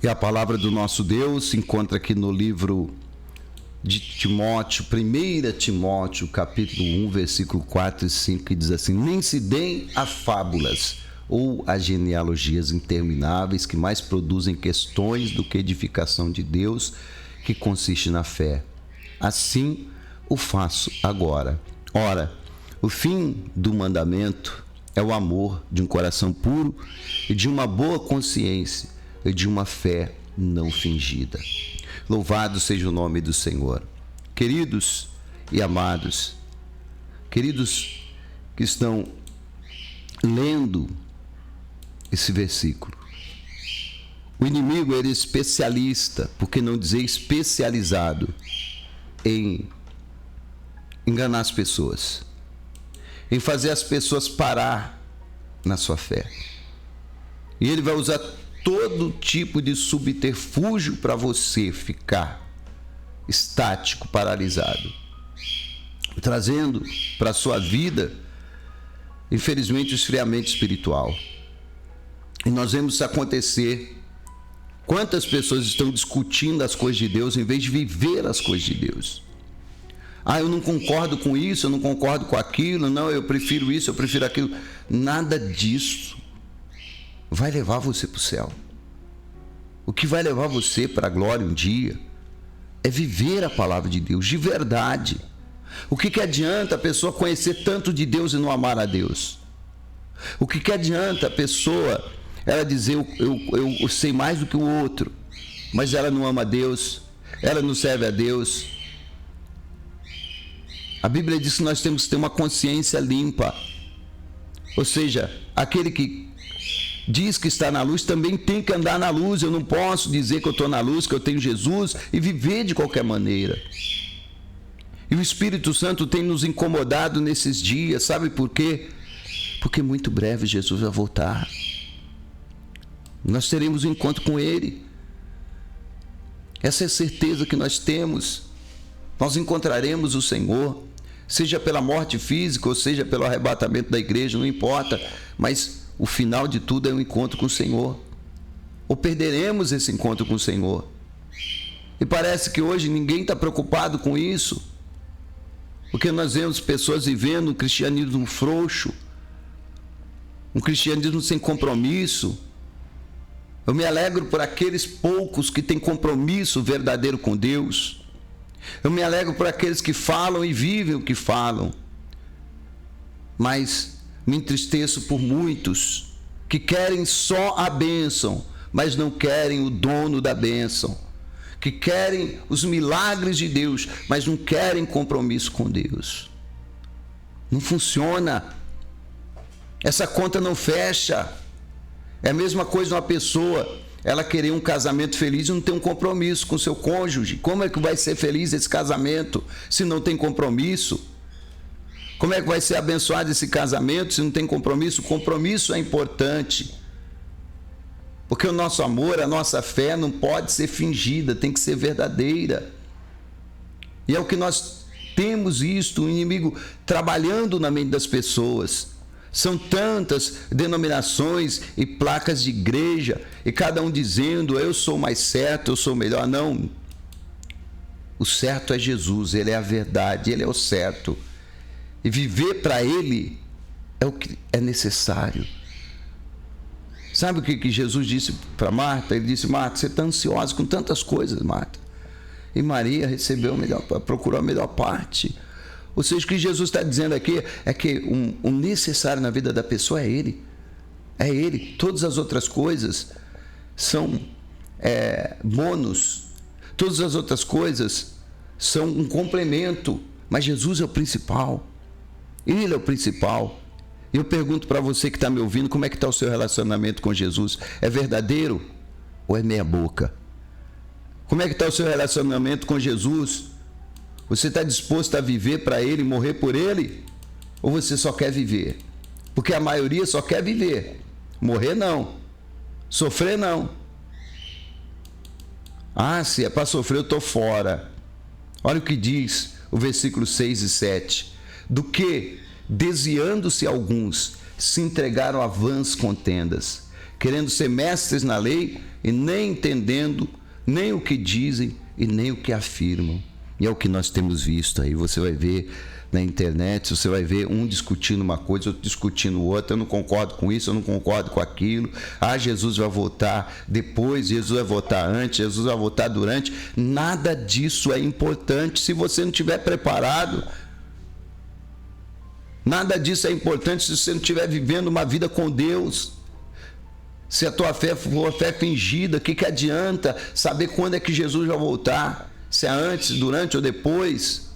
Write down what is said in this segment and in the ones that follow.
E a palavra do nosso Deus se encontra aqui no livro de Timóteo, 1 Timóteo, capítulo 1, versículo 4 e 5, que diz assim: nem se deem a fábulas ou a genealogias intermináveis que mais produzem questões do que edificação de Deus, que consiste na fé. Assim o faço agora. Ora, o fim do mandamento é o amor de um coração puro e de uma boa consciência e de uma fé não fingida. Louvado seja o nome do Senhor. Queridos e amados, queridos que estão lendo esse versículo, o inimigo era especialista, por que não dizer especializado, em enganar as pessoas, em fazer as pessoas parar na sua fé. E ele vai usar todo tipo de subterfúgio para você ficar estático, paralisado, trazendo para a sua vida, infelizmente, o esfriamento espiritual. E nós vemos isso acontecer. Quantas pessoas estão discutindo as coisas de Deus em vez de viver as coisas de Deus? Ah, eu não concordo com isso, eu não concordo com aquilo, não, eu prefiro isso, eu prefiro aquilo. Nada disso vai levar você para o céu. O que vai levar você para a glória um dia é viver a palavra de Deus de verdade. O que adianta a pessoa conhecer tanto de Deus e não amar a Deus? O que adianta a pessoa ela dizer eu sei mais do que o outro, mas ela não ama a Deus, ela não serve a Deus? A Bíblia diz que nós temos que ter uma consciência limpa. Ou seja, aquele que diz que está na luz também tem que andar na luz. Eu não posso dizer que eu estou na luz, que eu tenho Jesus e viver de qualquer maneira. E o Espírito Santo tem nos incomodado nesses dias. Sabe por quê? Porque muito breve Jesus vai voltar. Nós teremos um encontro com Ele. Essa é a certeza que nós temos. Nós encontraremos o Senhor, seja pela morte física ou seja pelo arrebatamento da igreja, não importa, mas o final de tudo é um encontro com o Senhor. Ou perderemos esse encontro com o Senhor. E parece que hoje ninguém está preocupado com isso, porque nós vemos pessoas vivendo um cristianismo frouxo, um cristianismo sem compromisso. Eu me alegro por aqueles poucos que têm compromisso verdadeiro com Deus. Eu me alegro por aqueles que falam e vivem o que falam. Mas me entristeço por muitos que querem só a bênção, mas não querem o dono da bênção. Que querem os milagres de Deus, mas não querem compromisso com Deus. Não funciona. Essa conta não fecha. É a mesma coisa uma pessoa, ela querer um casamento feliz e não ter um compromisso com seu cônjuge. Como é que vai ser feliz esse casamento se não tem compromisso? Como é que vai ser abençoado esse casamento se não tem compromisso? O compromisso é importante. Porque o nosso amor, a nossa fé não pode ser fingida, tem que ser verdadeira. E é o que nós temos visto, o inimigo trabalhando na mente das pessoas. São tantas denominações e placas de igreja, e cada um dizendo, eu sou mais certo, eu sou melhor. Não. O certo é Jesus, Ele é a verdade, Ele é o certo. E viver para Ele é o que é necessário. Sabe o que Jesus disse para Marta? Ele disse: Marta, você está ansiosa com tantas coisas, Marta. E Maria recebeu procurou a melhor parte. Ou seja, o que Jesus está dizendo aqui é que o necessário na vida da pessoa é Ele. É Ele. Todas as outras coisas são bônus. Todas as outras coisas são um complemento. Mas Jesus é o principal. Ele é o principal. Eu pergunto para você que está me ouvindo, como é que está o seu relacionamento com Jesus? É verdadeiro ou é meia boca? Como é que está o seu relacionamento com Jesus? Você está disposto a viver para Ele, morrer por Ele? Ou você só quer viver? Porque a maioria só quer viver. Morrer não. Sofrer não. Ah, se é para sofrer eu estou fora. Olha o que diz o versículo 6 e 7. Do que, desviando-se alguns, se entregaram a vãs contendas, querendo ser mestres na lei, e nem entendendo nem o que dizem e nem o que afirmam. E é o que nós temos visto aí. Você vai ver na internet, você vai ver um discutindo uma coisa, outro discutindo outra. Eu não concordo com isso, eu não concordo com aquilo. Ah, Jesus vai voltar depois, Jesus vai voltar antes, Jesus vai voltar durante. Nada disso é importante se você não estiver preparado. Nada disso é importante se você não estiver vivendo uma vida com Deus. Se a tua fé for fé fingida, o que adianta saber quando é que Jesus vai voltar? Se é antes, durante ou depois?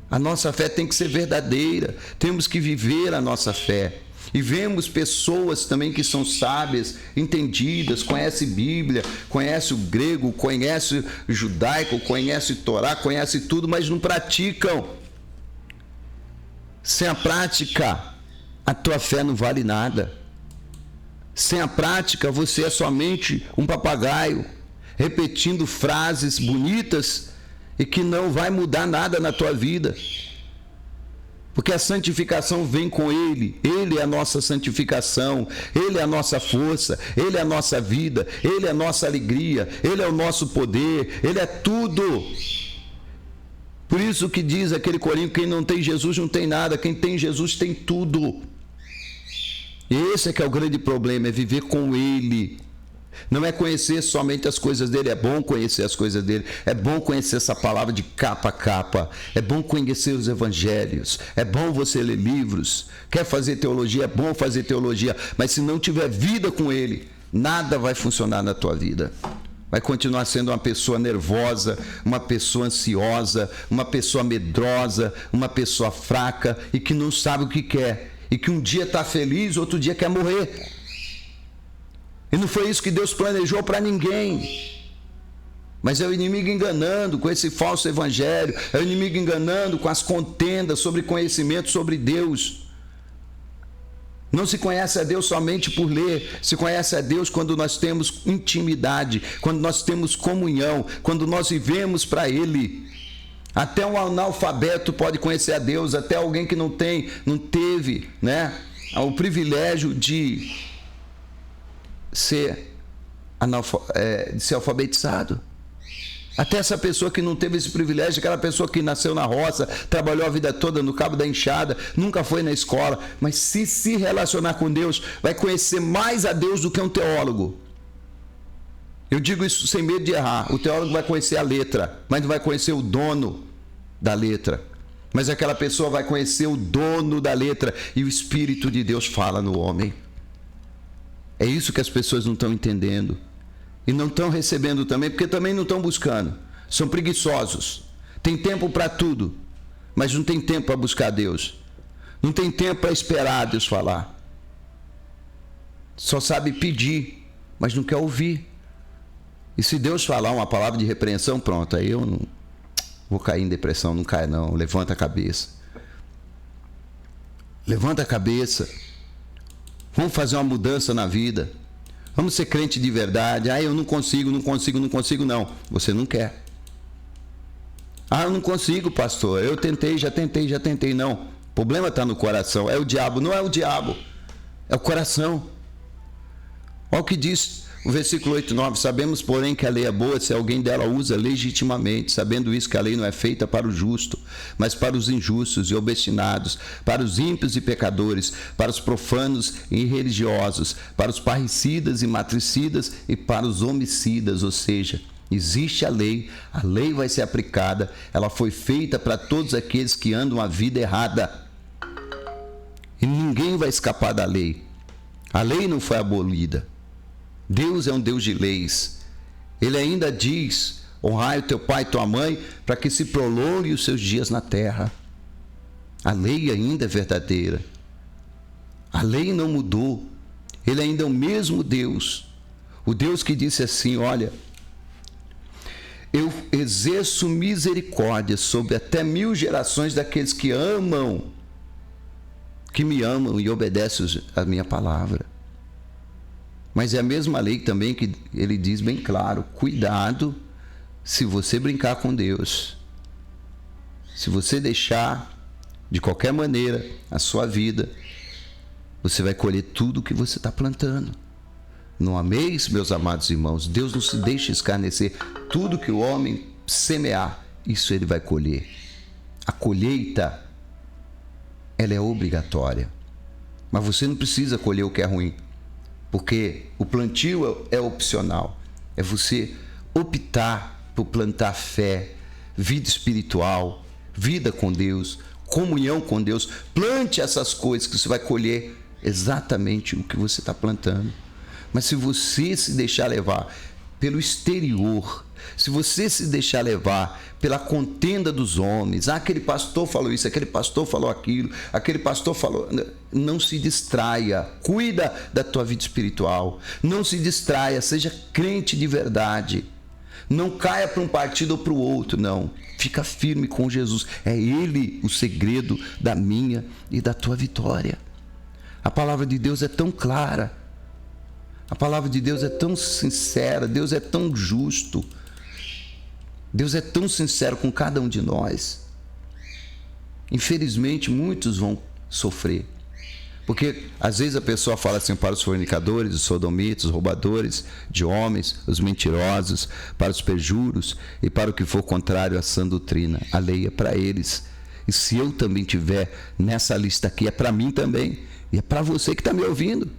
A nossa fé tem que ser verdadeira. Temos que viver a nossa fé. E vemos pessoas também que são sábias, entendidas, conhecem Bíblia, conhecem o grego, conhecem o judaico, conhecem Torá, conhecem tudo, mas não praticam. Sem a prática, a tua fé não vale nada. Sem a prática, você é somente um papagaio, repetindo frases bonitas e que não vai mudar nada na tua vida. Porque a santificação vem com Ele. Ele é a nossa santificação, Ele é a nossa força, Ele é a nossa vida, Ele é a nossa alegria, Ele é o nosso poder, Ele é tudo. Por isso que diz aquele corinho, quem não tem Jesus não tem nada, quem tem Jesus tem tudo. E esse é que é o grande problema, é viver com Ele. Não é conhecer somente as coisas dele, é bom conhecer as coisas dele, é bom conhecer essa palavra de capa a capa, é bom conhecer os evangelhos, é bom você ler livros, quer fazer teologia, é bom fazer teologia, mas se não tiver vida com ele, nada vai funcionar na tua vida. Vai continuar sendo uma pessoa nervosa, uma pessoa ansiosa, uma pessoa medrosa, uma pessoa fraca e que não sabe o que quer. E que um dia está feliz, outro dia quer morrer. E não foi isso que Deus planejou para ninguém. Mas é o inimigo enganando com esse falso evangelho, é o inimigo enganando com as contendas sobre conhecimento sobre Deus. Não se conhece a Deus somente por ler, se conhece a Deus quando nós temos intimidade, quando nós temos comunhão, quando nós vivemos para Ele. Até um analfabeto pode conhecer a Deus, até alguém que não teve, né, o privilégio de ser alfabetizado. Até essa pessoa que não teve esse privilégio, aquela pessoa que nasceu na roça, trabalhou a vida toda no cabo da enxada, nunca foi na escola, mas se relacionar com Deus, vai conhecer mais a Deus do que um teólogo. Eu digo isso sem medo de errar. O teólogo vai conhecer a letra, mas não vai conhecer o dono da letra. Mas aquela pessoa vai conhecer o dono da letra e o Espírito de Deus fala no homem. É isso que as pessoas não estão entendendo. E não estão recebendo também, porque também não estão buscando. São preguiçosos. Tem tempo para tudo, mas não tem tempo para buscar Deus. Não tem tempo para esperar Deus falar. Só sabe pedir, mas não quer ouvir. E se Deus falar uma palavra de repreensão, pronto, aí eu não vou cair em depressão, não cai não. Levanta a cabeça. Levanta a cabeça. Vamos fazer uma mudança na vida. Vamos ser crente de verdade. Ah, eu não consigo. Não, você não quer. Ah, eu não consigo, pastor. Eu tentei, já tentei. Não. O problema está no coração. É o diabo. Não é o diabo. É o coração. Olha o que diz o versículo 8 e 9. Sabemos, porém, que a lei é boa se alguém dela usa legitimamente, sabendo isso que a lei não é feita para o justo, mas para os injustos e obstinados, para os ímpios e pecadores, para os profanos e irreligiosos, para os parricidas e matricidas e para os homicidas. Ou seja, existe a lei vai ser aplicada, ela foi feita para todos aqueles que andam a vida errada. E ninguém vai escapar da lei. A lei não foi abolida. Deus é um Deus de leis. Ele ainda diz: honrai o teu pai e tua mãe, para que se prolongue os seus dias na terra. A lei ainda é verdadeira. A lei não mudou. Ele ainda é o mesmo Deus. O Deus que disse assim: olha, eu exerço misericórdia sobre até 1000 gerações daqueles que me amam e obedecem a minha palavra. Mas é a mesma lei também que ele diz bem claro: cuidado se você brincar com Deus. Se você deixar de qualquer maneira a sua vida, você vai colher tudo o que você está plantando. Não ameis, meus amados irmãos. Deus não se deixa escarnecer. Tudo que o homem semear, isso ele vai colher. A colheita, ela é obrigatória. Mas você não precisa colher o que é ruim, porque o plantio é opcional. É você optar por plantar fé, vida espiritual, vida com Deus, comunhão com Deus. Plante essas coisas que você vai colher exatamente o que você está plantando. Mas se você se deixar levar pelo exterior, se você se deixar levar pela contenda dos homens, aquele pastor falou isso, aquele pastor falou aquilo, aquele pastor falou... Não se distraia, cuida da tua vida espiritual, não se distraia, seja crente de verdade. Não caia para um partido ou para o outro, não. Fica firme com Jesus. É Ele o segredo da minha e da tua vitória. A palavra de Deus é tão clara. A palavra de Deus é tão sincera. Deus é tão justo. Deus é tão sincero com cada um de nós. Infelizmente, muitos vão sofrer. Porque às vezes a pessoa fala assim para os fornicadores, os sodomitas, os roubadores de homens, os mentirosos, para os perjuros e para o que for contrário à sã doutrina. A lei é para eles. E se eu também tiver nessa lista aqui, é para mim também. E é para você que está me ouvindo.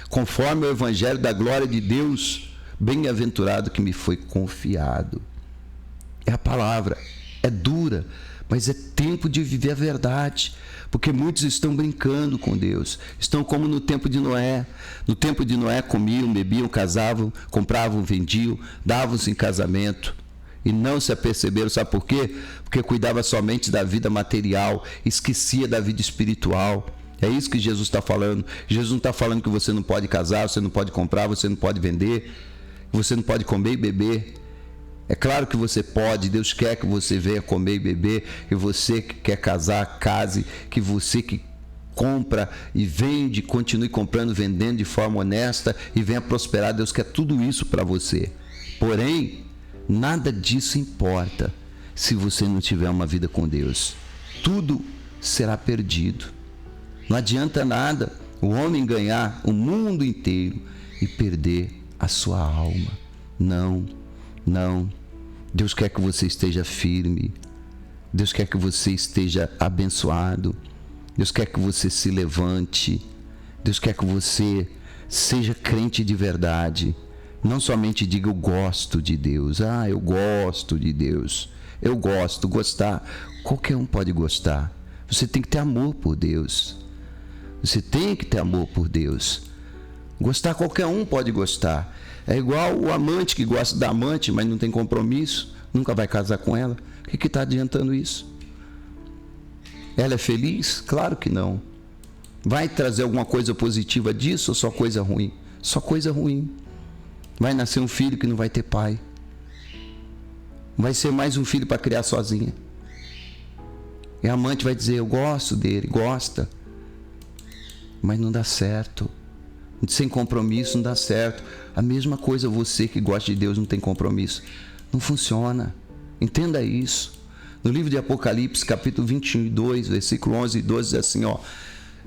Conforme o evangelho da glória de Deus, bem-aventurado que me foi confiado. É a palavra, é dura, mas é tempo de viver a verdade, porque muitos estão brincando com Deus, estão como no tempo de Noé. No tempo de Noé comiam, bebiam, casavam, compravam, vendiam, davam-se em casamento e não se aperceberam. Sabe por quê? Porque cuidava somente da vida material, esquecia da vida espiritual. É isso que Jesus está falando. Jesus não está falando que você não pode casar, você não pode comprar, você não pode vender, você não pode comer e beber. É claro que você pode. Deus quer que você venha comer e beber, que você que quer casar, case, que você que compra e vende, continue comprando, vendendo de forma honesta e venha prosperar. Deus quer tudo isso para você. Porém, nada disso importa se você não tiver uma vida com Deus. Tudo será perdido. Não adianta nada o homem ganhar o mundo inteiro e perder a sua alma. Não, não. Deus quer que você esteja firme. Deus quer que você esteja abençoado. Deus quer que você se levante. Deus quer que você seja crente de verdade. Não somente diga eu gosto de Deus. Ah, eu gosto de Deus. Eu gosto. Gostar, qualquer um pode gostar. Você tem que ter amor por Deus. Você tem que ter amor por Deus. Gostar, qualquer um pode gostar. É igual o amante que gosta da amante, mas não tem compromisso, nunca vai casar com ela. O que está adiantando isso? Ela é feliz? Claro que não. Vai trazer alguma coisa positiva disso ou só coisa ruim? Só coisa ruim. Vai nascer um filho que não vai ter pai. Vai ser mais um filho para criar sozinha. E a amante vai dizer, eu gosto dele, gosta. Mas não dá certo. Sem compromisso não dá certo. A mesma coisa você que gosta de Deus não tem compromisso. Não funciona. Entenda isso. No livro de Apocalipse, capítulo 22, versículo 11 e 12, diz assim, ó.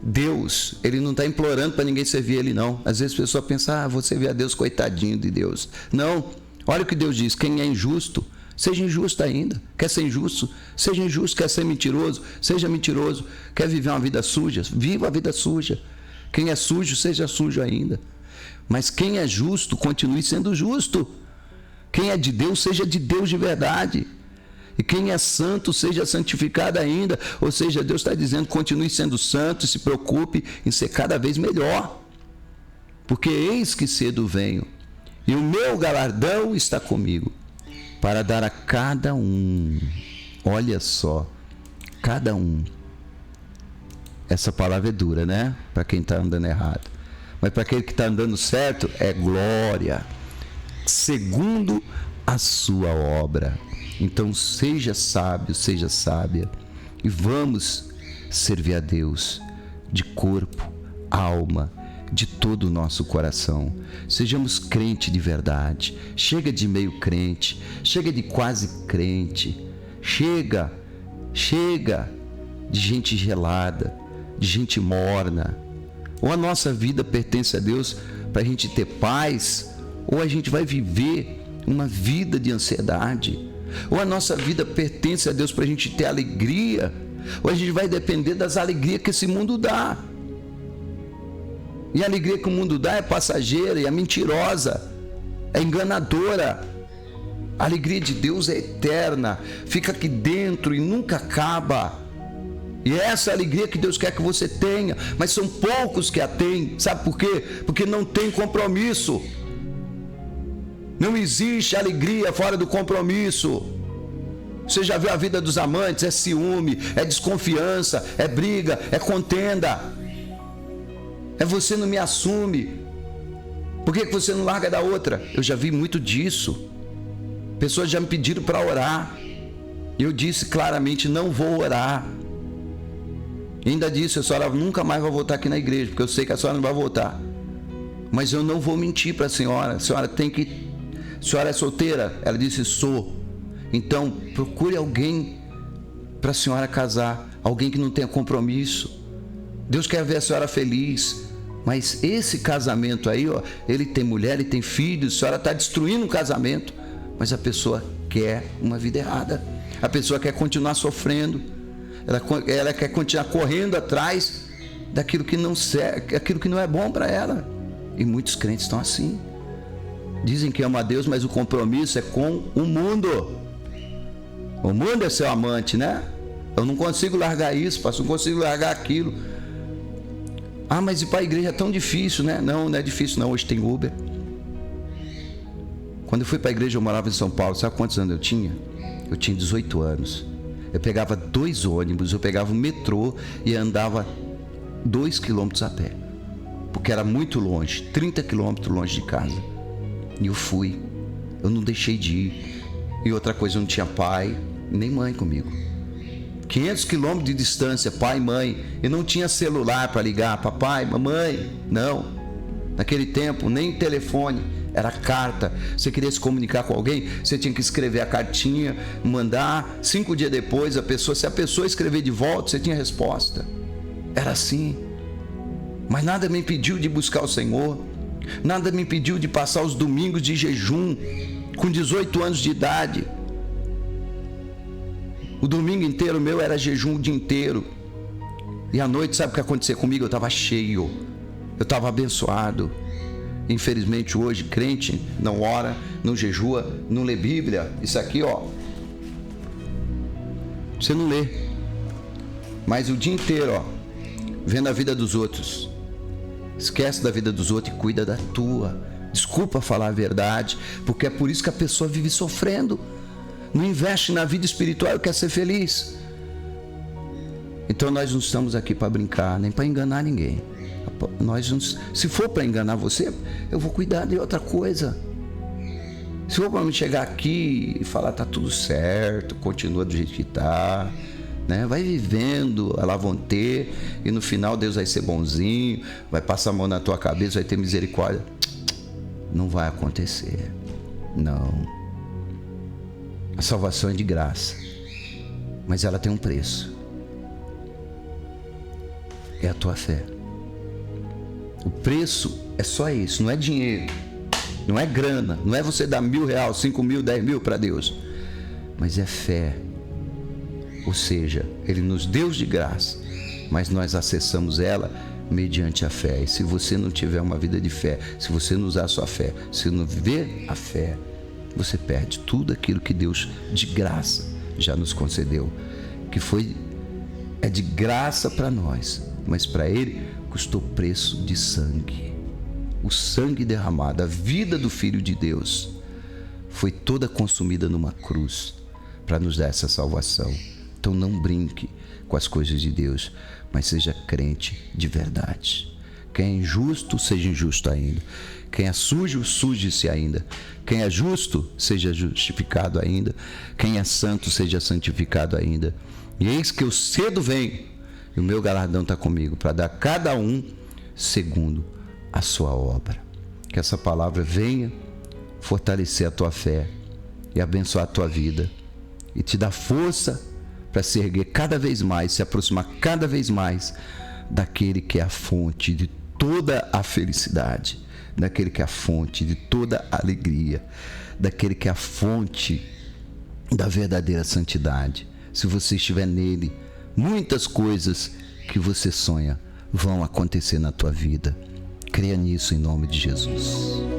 Deus, Ele não está implorando para ninguém servir Ele, não. Às vezes a pessoa pensa, vou servir a Deus, coitadinho de Deus. Não. Olha o que Deus diz. Quem é injusto, seja injusto ainda. Quer ser injusto? Seja injusto. Quer ser mentiroso? Seja mentiroso. Quer viver uma vida suja? Viva a vida suja. Quem é sujo, seja sujo ainda. Mas quem é justo, continue sendo justo. Quem é de Deus, seja de Deus de verdade. E quem é santo, seja santificado ainda. Ou seja, Deus está dizendo, continue sendo santo e se preocupe em ser cada vez melhor. Porque eis que cedo venho, e o meu galardão está comigo, para dar a cada um. Olha só, cada um. Essa palavra é dura, né? Para quem está andando errado. Mas para aquele que está andando certo, é glória. Segundo a sua obra. Então seja sábio, seja sábia. E vamos servir a Deus de corpo, alma, de todo o nosso coração. Sejamos crente de verdade. Chega de meio crente. Chega de quase crente. Chega de gente gelada, de gente morna. Ou a nossa vida pertence a Deus para a gente ter paz, ou a gente vai viver uma vida de ansiedade, ou a nossa vida pertence a Deus para a gente ter alegria, ou a gente vai depender das alegrias que esse mundo dá. E a alegria que o mundo dá é passageira, e é mentirosa, é enganadora. A alegria de Deus é eterna, fica aqui dentro e nunca acaba. E essa é a alegria que Deus quer que você tenha, mas são poucos que a têm. Sabe por quê? Porque não tem compromisso. Não existe alegria fora do compromisso. Você já viu a vida dos amantes? É ciúme, é desconfiança, é briga, é contenda. É você não me assume. Por que você não larga da outra? Eu já vi muito disso. Pessoas já me pediram para orar. Eu disse claramente, não vou orar. E ainda disse, a senhora nunca mais vai voltar aqui na igreja, porque eu sei que a senhora não vai voltar. Mas eu não vou mentir para a senhora tem que... A senhora é solteira? Ela disse, sou. Então, procure alguém para a senhora casar, alguém que não tenha compromisso. Deus quer ver a senhora feliz. Mas esse casamento aí, ó, ele tem mulher, ele tem filhos, a senhora está destruindo um casamento. Mas a pessoa quer uma vida errada. A pessoa quer continuar sofrendo. Ela quer continuar correndo atrás daquilo que não serve, aquilo que não é bom para ela. E muitos crentes estão assim. Dizem que amam a Deus, mas o compromisso é com o mundo. O mundo é seu amante, né? Eu não consigo largar isso, pastor, não consigo largar aquilo. Ah, mas ir para a igreja é tão difícil, né? Não, não é difícil não, hoje tem Uber. Quando eu fui para a igreja, eu morava em São Paulo, sabe quantos anos eu tinha? Eu tinha 18 anos. Eu pegava 2 ônibus, eu pegava o metrô e andava 2 quilômetros a pé. Porque era muito longe, 30 quilômetros longe de casa. E eu fui, eu não deixei de ir. E outra coisa, eu não tinha pai nem mãe comigo. 500 quilômetros de distância, pai e mãe. Eu não tinha celular para ligar, papai, mamãe, não. Naquele tempo, nem telefone, era carta. Você queria se comunicar com alguém, você tinha que escrever a cartinha, mandar. 5 dias depois, se a pessoa escrever de volta, você tinha resposta. Era assim. Mas nada me impediu de buscar o Senhor. Nada me impediu de passar os domingos de jejum, com 18 anos de idade. O domingo inteiro meu era jejum o dia inteiro. E à noite, sabe o que acontecia comigo? Eu estava cheio, eu estava abençoado. Infelizmente hoje, crente não ora, não jejua, não lê Bíblia. Isso aqui, ó, você não lê. Mas o dia inteiro, ó, vendo a vida dos outros. Esquece da vida dos outros e cuida da tua. Desculpa falar a verdade, porque é por isso que a pessoa vive sofrendo. Não investe na vida espiritual e quer ser feliz. Então nós não estamos aqui para brincar, nem para enganar ninguém. Se for para enganar você, eu vou cuidar de outra coisa. Se for para me chegar aqui e falar tá tudo certo, continua do jeito que tá, né? Vai vivendo, lá vão ter, e no final Deus vai ser bonzinho, vai passar a mão na tua cabeça, vai ter misericórdia. Não vai acontecer. Não. A salvação é de graça, mas ela tem um preço. É a tua fé. O preço é só isso, não é dinheiro, não é grana, não é você dar R$1.000, 5.000, 10.000 para Deus, mas é fé. Ou seja, Ele nos deu de graça, mas nós acessamos ela mediante a fé. E se você não tiver uma vida de fé, se você não usar a sua fé, se não viver a fé, você perde tudo aquilo que Deus de graça já nos concedeu, que é de graça para nós, mas para Ele custou preço de sangue. O sangue derramado, a vida do Filho de Deus foi toda consumida numa cruz para nos dar essa salvação. Então não brinque com as coisas de Deus, mas seja crente de verdade. Quem é injusto, seja injusto ainda. Quem é sujo, suje-se ainda. Quem é justo, seja justificado ainda. Quem é santo, seja santificado ainda. E eis que eu cedo venho, e o meu galardão está comigo, para dar a cada um segundo a sua obra. Que essa palavra venha fortalecer a tua fé e abençoar a tua vida, e te dar força para se erguer cada vez mais, se aproximar cada vez mais daquele que é a fonte de toda a felicidade, daquele que é a fonte de toda a alegria, daquele que é a fonte da verdadeira santidade. Se você estiver nele, muitas coisas que você sonha vão acontecer na tua vida. Creia nisso em nome de Jesus.